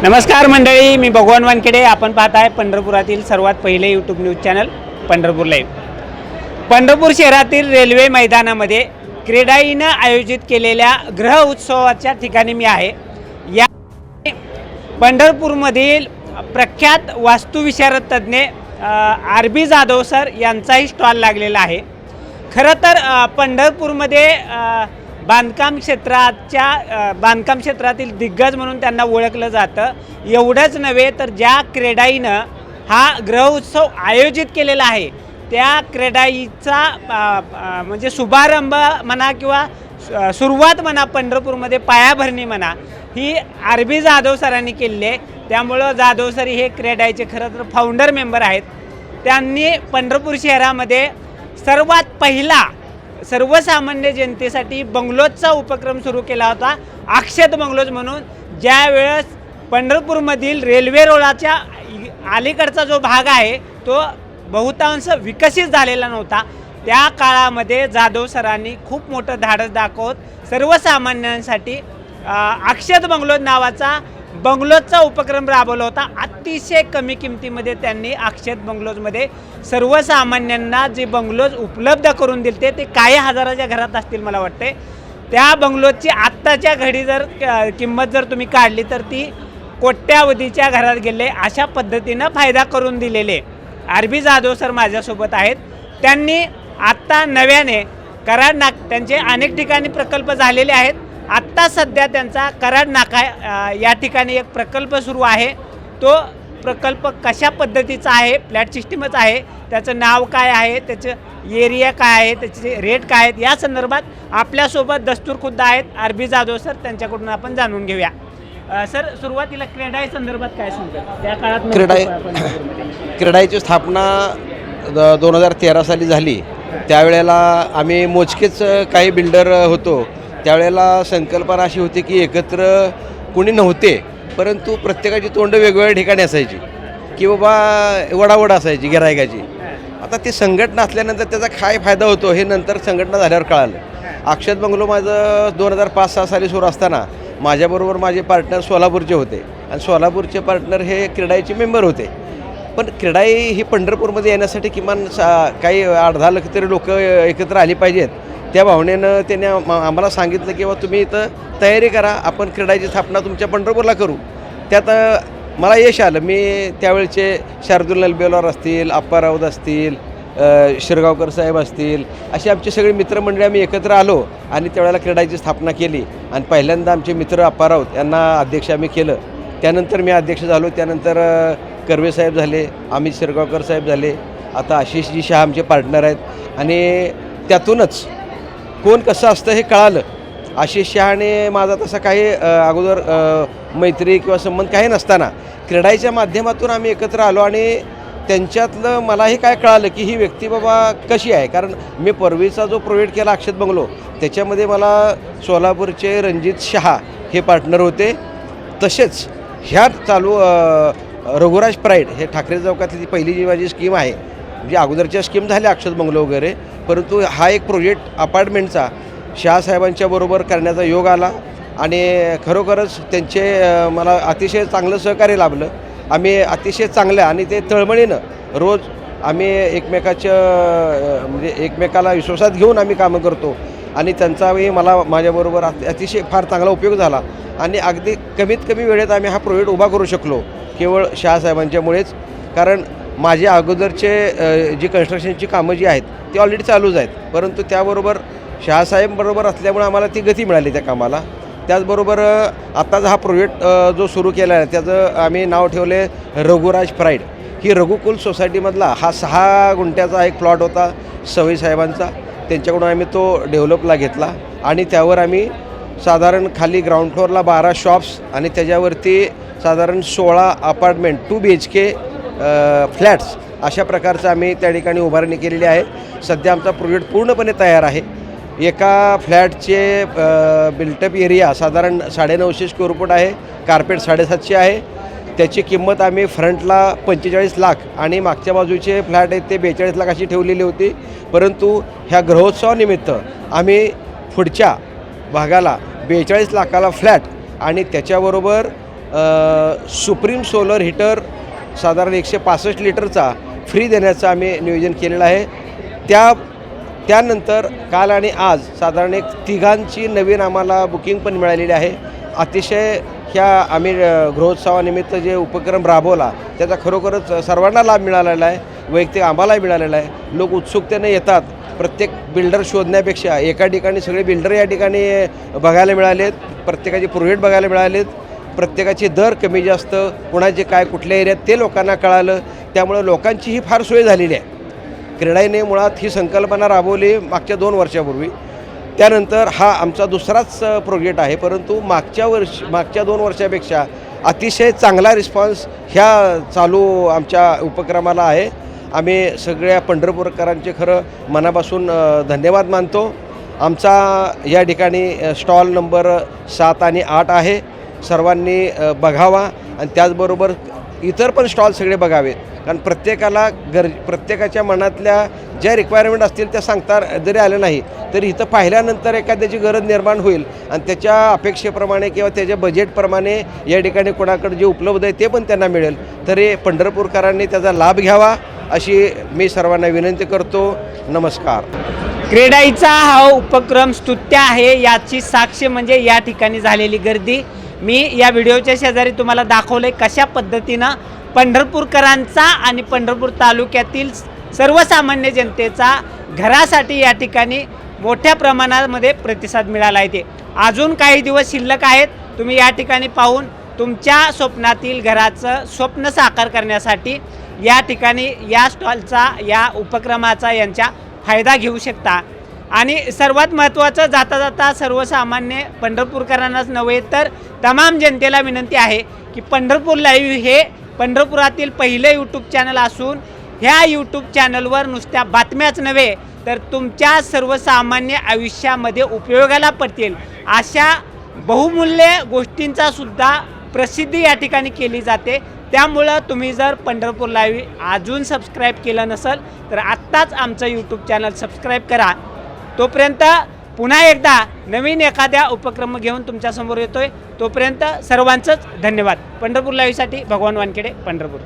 नमस्कार मंडळी, मी भगवान वानखेडे. आपण पाहत आहे पंढरपुरातील सर्वात पहिले YouTube news channel Pandharpur live. Pandharpur शहरातील रेल्वे मैदानामध्ये क्रेडाईनं आयोजित केलेल्या ग्रह उत्सवाच्या ठिकाणी मी आहे. या पंढरपूरमधील प्रख्यात वास्तुविशारद तज्ज्ञ RB जाधव सर यांचाही स्टॉल लागलेला आहे. खरं तर पंढरपूरमध्ये बांधकाम क्षेत्रातील दिग्गज म्हणून त्यांना ओळखलं जातं. एवढंच नव्हे तर ज्या क्रेडाईनं हा ग्रह उत्सव आयोजित केलेला आहे त्या क्रेडाईचा म्हणजे शुभारंभ म्हणा किंवा सुरुवात म्हणा, पंढरपूरमध्ये पायाभरणी म्हणा, ही RB जाधव सरांनी केलेली आहे. त्यामुळं जाधव सर हे क्रेडाईचे खरं तर फाउंडर मेंबर आहेत. त्यांनी पंढरपूर शहरामध्ये सर्वात पहिला सर्वसामान्य जनतेसाठी बंगलोजचा उपक्रम सुरू केला होता, अक्षत बंगलोज म्हणून. ज्यावेळेस पंढरपूरमधील रेल्वे रोडाच्या अलीकडचा जो भाग आहे तो बहुतांश विकसित झालेला नव्हता. त्या काळामध्ये जाधव सरांनी खूप मोठं धाडस दाखवत सर्वसामान्यांसाठी अक्षत बंगलोज नावाचा बंगलोजचा उपक्रम राबवला होता. अतिशय कमी किमतीमध्ये त्यांनी अक्षत बंगलोजमध्ये सर्वसामान्यांना जे बंगलोज उपलब्ध करून दिले ते काही हजाराच्या घरात असतील मला वाटते. त्या बंगलोजची आत्ताच्या घडी जर किंमत जर तुम्ही काढली तर ती कोट्यावधीच्या घरात गेले. अशा पद्धतीनं फायदा करून दिलेले RB जाधव सर माझ्यासोबत आहेत. त्यांनी आत्ता नव्याने कराड त्यांचे अनेक ठिकाणी प्रकल्प झालेले आहेत. आत्ता सध्या त्यांचा कराड नाका या ठिकाणी एक प्रकल्प सुरू आहे. तो प्रकल्प कशा पद्धतीचा आहे, फ्लॅट सिस्टीमच आहे, त्याचं नाव काय आहे, त्याचं एरिया काय आहे, त्याचे रेट काय आहेत, या संदर्भात आपल्यासोबत दस्तूरखुद्द आहेत RB जाधव सर. त्यांच्याकडून आपण जाणून घेऊया. सर, सुरुवातीला क्रेडाई संदर्भात काय सांगतात? त्या काळात क्रेडाईची स्थापना 2013 साली झाली. त्यावेळेला आम्ही मोजकेच काही बिल्डर होतो. त्यावेळेला संकल्पना अशी होती की एकत्र कोणी नव्हते, परंतु प्रत्येकाची तोंड वेगवेगळ्या ठिकाणी असायची की बाबा वडावड असायची गिरायकाची. आता ती संघटना असल्यानंतर त्याचा काय फायदा होतो हे नंतर संघटना झाल्यावर कळालं. अक्षत बंगलो माझं 2005-06 साली सुरू असताना माझ्याबरोबर माझे पार्टनर सोलापूरचे होते आणि सोलापूरचे पार्टनर हे क्रेडाईचे मेंबर होते. पण क्रेडाई ही पंढरपूरमध्ये येण्यासाठी किमान काही 8-10 लाख तरी लोक एकत्र आली पाहिजेत. त्या भावनेनं त्याने आम्हाला सांगितलं की बाबा तुम्ही इथं तयारी करा, आपण क्रेडाईची स्थापना तुमच्या पंढरपूरला करू. त्यात मला यश आलं. मी त्यावेळचे शार्दूल बेलवार असतील, आप्पा राऊत असतील, शिरगावकर साहेब असतील, अशी आमची सगळी मित्रमंडळी आम्ही एकत्र आलो आणि त्यावेळेला क्रेडाईची स्थापना केली. आणि पहिल्यांदा आमचे मित्र आप्पा राऊत यांना अध्यक्ष आम्ही केलं. त्यानंतर मी अध्यक्ष झालो. त्यानंतर कर्वे साहेब झाले, अमित शिरगावकर साहेब झाले, आता आशिषजी शहा आमचे पार्टनर आहेत. आणि त्यातूनच कोण कसं असतं हे कळालं. आशिष शहाने माझा तसा काही अगोदर मैत्री किंवा संबंध काही नसताना क्रेडाईच्या माध्यमातून आम्ही एकत्र आलो आणि त्यांच्यातलं मलाही काय कळालं की ही व्यक्ती बाबा कशी आहे. कारण मी पूर्वीचा जो प्रोव्हाइड केला अक्षत बंगलो त्याच्यामध्ये मला सोलापूरचे रणजित शहा हे पार्टनर होते. तसेच ह्या चालू रघुराज प्राईड हे ठाकरे चौकातली ती पहिली जी माझी स्कीम आहे, म्हणजे अगोदरच्या स्कीम झाल्या अक्षत बंगलो वगैरे, परंतु हा एक प्रोजेक्ट अपार्टमेंटचा शहासाहेबांच्या बरोबर करण्याचा योग आला आणि खरोखरच त्यांचे मला अतिशय चांगलं सहकार्य लाभलं. आम्ही अतिशय चांगलं आणि ते तळमळीनं रोज आम्ही म्हणजे एकमेकाला विश्वासात घेऊन आम्ही कामं करतो आणि त्यांचाही मला माझ्याबरोबर अतिशय फार चांगला उपयोग झाला आणि अगदी कमीत कमी वेळेत आम्ही हा प्रोजेक्ट उभा करू शकलो केवळ शहासाहेबांच्यामुळेच. कारण माझ्या अगोदरचे जी कन्स्ट्रक्शनची कामं जी आहेत ती ऑलरेडी चालूच आहेत, परंतु त्याबरोबर शहासाहेबांबरोबर असल्यामुळे आम्हाला ती गती मिळाली त्या कामाला. त्याचबरोबर आत्ताचा हा प्रोजेक्ट जो सुरू केला आहे त्याचं आम्ही नाव ठेवले रघुराज प्राईड. ही रघुकुल सोसायटीमधला हा 6 गुंठ्याचा एक प्लॉट होता सवई साहेबांचा. त्यांच्याकडून आम्ही तो डेव्हलपला घेतला आणि त्यावर आम्ही साधारण खाली ग्राउंड फ्लोअरला 12 शॉप्स आणि त्याच्यावरती साधारण 16 अपार्टमेंट 2 BHK फ्लॅट्स अशा प्रकारचं आम्ही त्या ठिकाणी उभारणी केलेली आहे. सध्या आमचा प्रोजेक्ट पूर्णपणे तयार आहे. एका फ्लॅटचे बिल्टअप एरिया साधारण 950 स्क्वेअर फूट आहे, कार्पेट 750 आहे. त्याची किंमत आम्ही फ्रंटला 45 लाख आणि मागच्या बाजूचे फ्लॅट आहेत ते 42 लाख अशी ठेवलेली होती. परंतु ह्या ग्रहोत्सवानिमित्त आम्ही पुढच्या भागाला 42 लाखाला फ्लॅट आणि त्याच्याबरोबर सुप्रीम सोलर हीटर साधारण 165 लिटरचा फ्री देण्याचं आम्ही नियोजन केलेलं आहे. त्यानंतर काल आणि आज साधारण एक तिघांची नवीन आम्हाला बुकिंग पण मिळालेली आहे. अतिशय ह्या आम्ही गृहोत्सवानिमित्त जे उपक्रम राबवला त्याचा खरोखरच सर्वांना लाभ मिळालेला आहे. वैयक्तिक आम्हालाही मिळालेला आहे. लोक उत्सुकतेने येतात. प्रत्येक बिल्डर शोधण्यापेक्षा एका ठिकाणी सगळे बिल्डर या ठिकाणी बघायला मिळालेत. प्रत्येकाचे प्रोजेक्ट बघायला मिळालेत. प्रत्येकाचे दर कमी जास्त कोणाचे काय कुठल्या एरियात ते लोकांना कळालं. त्यामुळं लोकांची ही फार सोय झालेली आहे. क्रेडाईने मुळात ही संकल्पना राबवली मागच्या 2 वर्षापूर्वी. त्यानंतर हा आमचा दुसराच प्रोजेक्ट आहे, परंतु मागच्या 2 वर्षापेक्षा अतिशय चांगला रिस्पॉन्स ह्या चालू आमच्या उपक्रमाला आहे. आम्ही सगळ्या पंढरपूरकरांचे खरं मनापासून धन्यवाद मानतो. आमचा या ठिकाणी स्टॉल नंबर 7 आणि 8 आहे. सर्वांनी बघावा आणि त्याचबरोबर इतर पण स्टॉल सगळे बघावेत. कारण प्रत्येकाच्या मनातल्या ज्या रिक्वायरमेंट असतील त्या सांगता जरी आल्या नाही तरी इथं पाहिल्यानंतर एखाद्याची गरज निर्माण होईल आणि त्याच्या अपेक्षेप्रमाणे किंवा त्याच्या बजेटप्रमाणे या ठिकाणी कोणाकडे जे उपलब्ध आहे ते पण त्यांना मिळेल. तरी पंढरपूरकरांनी त्याचा लाभ घ्यावा अशी मी सर्वांना विनंती करतो. नमस्कार. क्रेडाईचा हा उपक्रम स्तुत्य आहे याची साक्ष म्हणजे या ठिकाणी झालेली गर्दी. मी या व्हिडिओच्या शेजारी तुम्हाला दाखवले कशा पद्धतीनं पंढरपूरकरांचा आणि पंढरपूर तालुक्यातील सर्वसामान्य जनतेचा घरासाठी या ठिकाणी मोठ्या प्रमाणामध्ये प्रतिसाद मिळाला आहे. ते अजून काही दिवस शिल्लक आहेत. तुम्ही या ठिकाणी पाहून तुमच्या स्वप्नातील घराचं स्वप्न साकार करण्यासाठी या ठिकाणी या स्टॉलचा या उपक्रमाचा यांचा फायदा घेऊ शकता. आणि सर्वात महत्त्वाचं जाता जाता सर्वसामान्य पंढरपूरकरांनाच नव्हे तर तमाम जनतेला विनंती आहे की पंढरपूर लाईव्ह हे पंढरपुरातील पहिलं यूट्यूब चॅनल असून ह्या यूट्यूब चॅनलवर नुसत्या बातम्याच नव्हे तर तुमच्या सर्वसामान्य आयुष्यामध्ये उपयोगाला पडतील अशा बहुमूल्य गोष्टींचा सुद्धा प्रसिद्धी या ठिकाणी केली जाते. त्यामुळं तुम्ही जर पंढरपूर लाईव्ह अजून सबस्क्राईब केलं नसेल तर आत्ताच आमचं यूट्यूब चॅनल सबस्क्राईब करा. तोपर्यंत पुन्हा एकदा नवीन एखाद्या उपक्रम घेऊन तुमच्यासमोर येतोय. तोपर्यंत सर्वांचंच धन्यवाद. पंढरपूर लाईव्हसाठी भगवान वानखेडे, पंढरपूर.